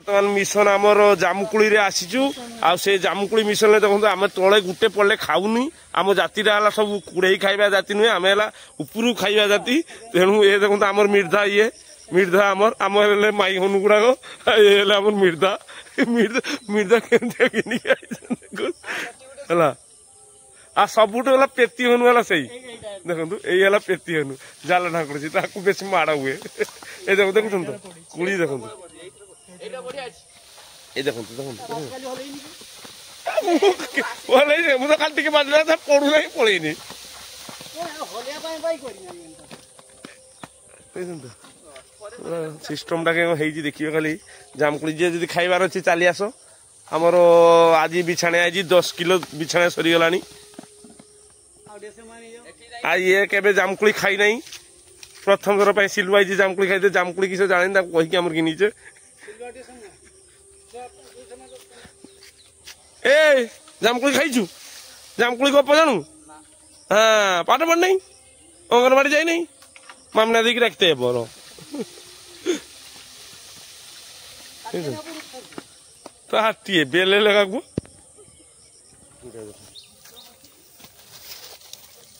बर्तमान मिशन आमर जामुकुड़ी रे आसीचु आ से जामुकुड़ी मिशन देखो आम तले गुटे पड़े खाऊनी आम जाति सब कुड़े खाइबा जाति नुहे आम उपरू खाइबा जाति तेणु ये देखो आमर मिर्धा ये मिर्धा आमर आम माई हनु गुड़ाक ये आमर मिर्धा मिर्धा केमती आ सबुठ है पेती हनु है से देखो ये पेती हनु जाल ढाकुड़ी बेस माड़ हुए ये देखो देखुन तो कुड़ी देखो ये देखो ମୁଁ ତ ଖାଲି ଟିକେ ବାଜିଲା ତା ପଡୁ ନାହିଁ ପଳେଇନି ସିଷ୍ଟମ ଟା ହେଇଛି ଦେଖିବେ ଖାଲି ଜାମକୁଳି ଯିଏ ଯଦି ଖାଇବାର ଅଛି ଚାଲି ଆସ ଆମର ଆଜି ବିଛାଣିଆ ଆଜି 10 କିଲୋ ବିଛାଣିଆ ସରିଗଲାଣି ଆଉ ଇଏ କେବେ ଜାମକୁଳି ଖାଇ ନାହିଁ ପ୍ରଥମ ଥର ପାଇଁ ସିଲୁ ଆଇଛି ଜାମକୁଳି ଖାଇତେ ଜାମକୁଳି କିଛି ଜାଣିନି ତାକୁ କହିକି ଆମର କିଣିଛେ ए जामकुड़ी खाइचु जामकुड़ी गप जानू हाँ पाठ पढ़ नहीं अंगनवाड़ी जाए नहीं मामला देख रखते है बोलो तो हाथी है बेले लगा को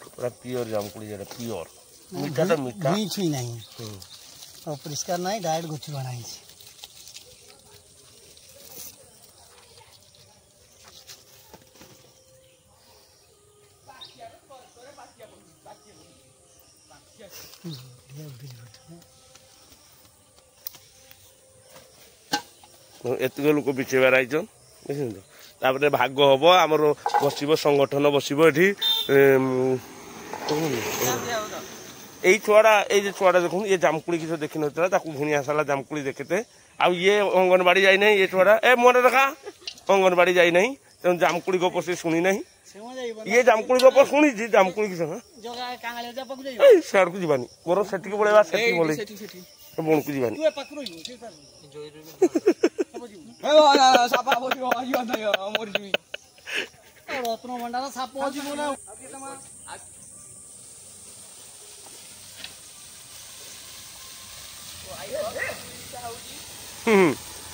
पूरा प्योर जामकुड़ी जरा प्योर मीठा तो मीठा मीठ ही नहीं और परिष्कार नहीं डायरेक्ट गुच्छी बनाई एतिक लोक बिचेबार आईचन बुझे भाग हम आमर बस संगठन बस ये छुआटा ये छुआटा देख ये जामकुड़ी किसी देखी ना भुणी आसाला जामकुड़ी देखते आ ये अंगनवाड़ी जाए ये छुआटा ए मन देखा अंगनवाड़ी जाए ना तेना जामकुड़ी गप से शुणी ना ये जामकुड़ी गप शुणी जामकुड़ी किस को जीवानी मोर से पड़ेगा से बण को जीवानी रत्न भंडार साप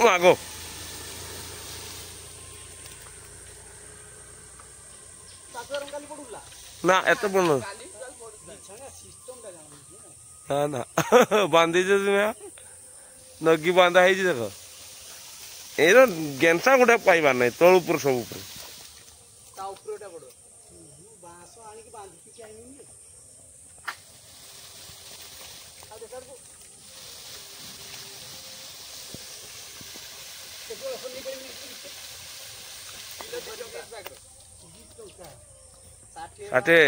आगो ना एत बन ना बांधी नगी बांधा है देख ये गेंसा गोटे पाइबार ना तलुपुर सब साठे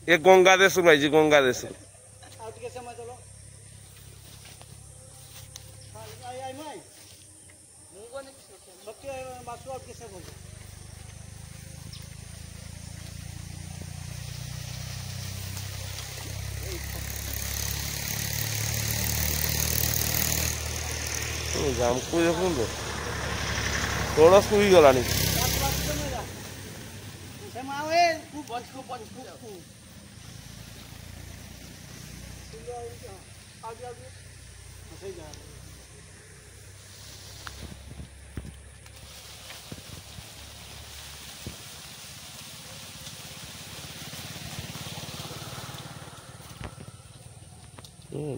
ये गंगा देश भाई गंगा देश जामकुड़ी देखो थोड़ा सुई गला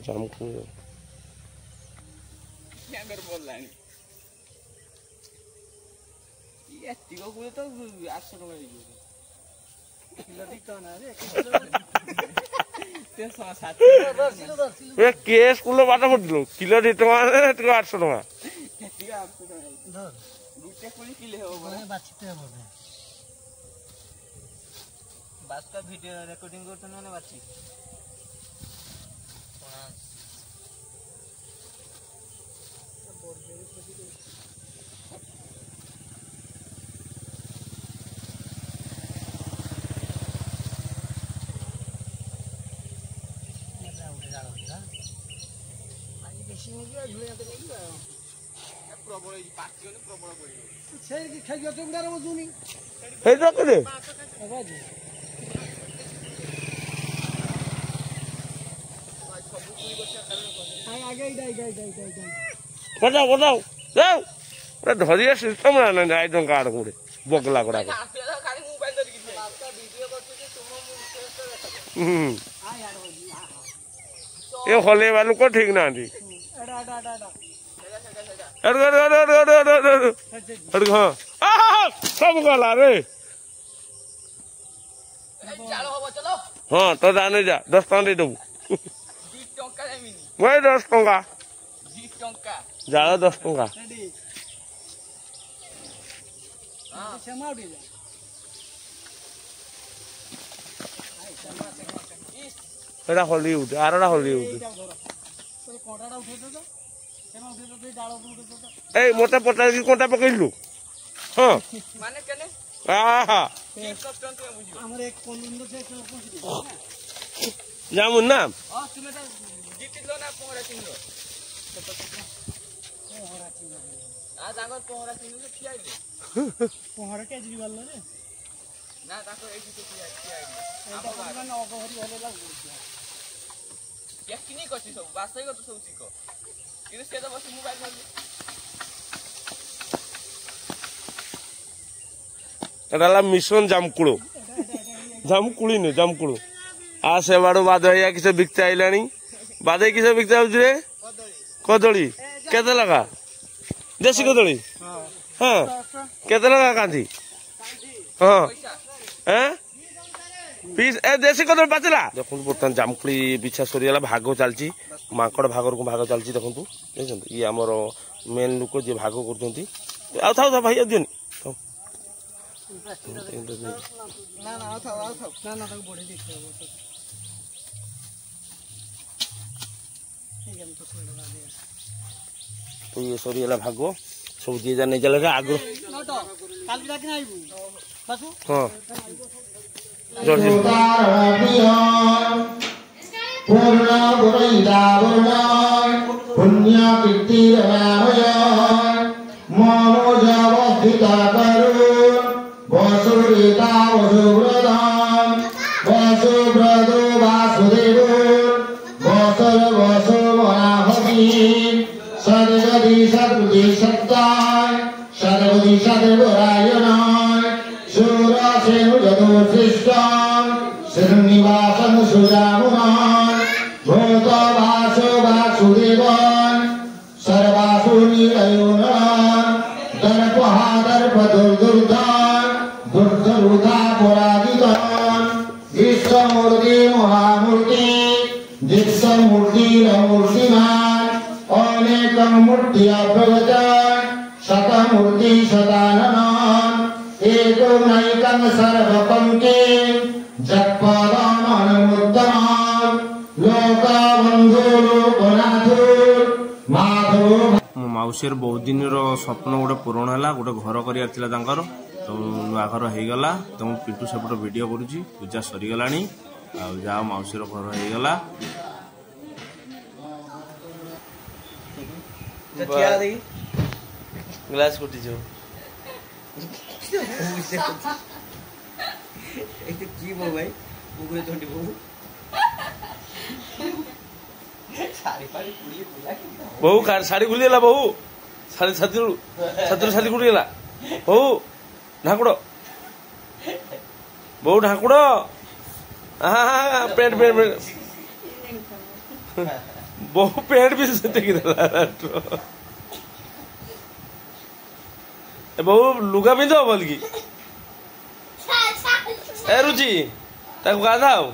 जामकुड़ी बोल रहा है के स्कूल बाट पड़ू किलो 2 टका 800 टका वीडियो रिकॉर्डिंग करते बाची बताओ बताओ जाओ धरिया सिस्टम ना टंका गोटे बगला गुड़ाक ये हल्ला लोक ठीक ना हाँ सब गला रे हाँ तो जाने जा 10 टका दे देबू वही 10 टका जाल 10 टका एटा हल्दी उठे आरटा हल्दी उठे ए मत पचास कंटा पकड़लु हाँ जामुन ना एटा मिशन जामकुड़ जामकुड़ी नु जामकुड़ आ से बाड़ू बाद किसे बिकते आइलानी बाद किसे बिकते आउछे कदली केते लगा देसी कदली हाँ केते लगा कांधी हाँ हैं पीस ए देसी कदली पाचिला देखु बर्तमान जामकुड़ी बिछा सरीगला भाग चलती माकड़ भागर को भाग चलती देखु देखते ये आमर मेन लोक जी भाग कर था भाई दिनी तो ये सरीगला भाग सब जी जा नहीं चले आग हाँ माउसीर बहुत दिन स्वप्न गोटे पूरण है गोटे घर कर तो नुआ घर हो गला तो पिंटू सेपट वीडियो करुच्ची पूजा सरीगला जा माउसीर घर हो गला ग्लास फुटी जो की बो भाई मुगरे तोंडी बो बहु साड़ी खुलीगला बहु साड़ी छात्र साड़ी खुलीगला बहु ढाकुड़ बहु ढाकुड़ हाँ पेट पेट पेट बहु पेट भी टेकिदेला बहु लुगा पिंध बोल की ए रुचि गाधाओ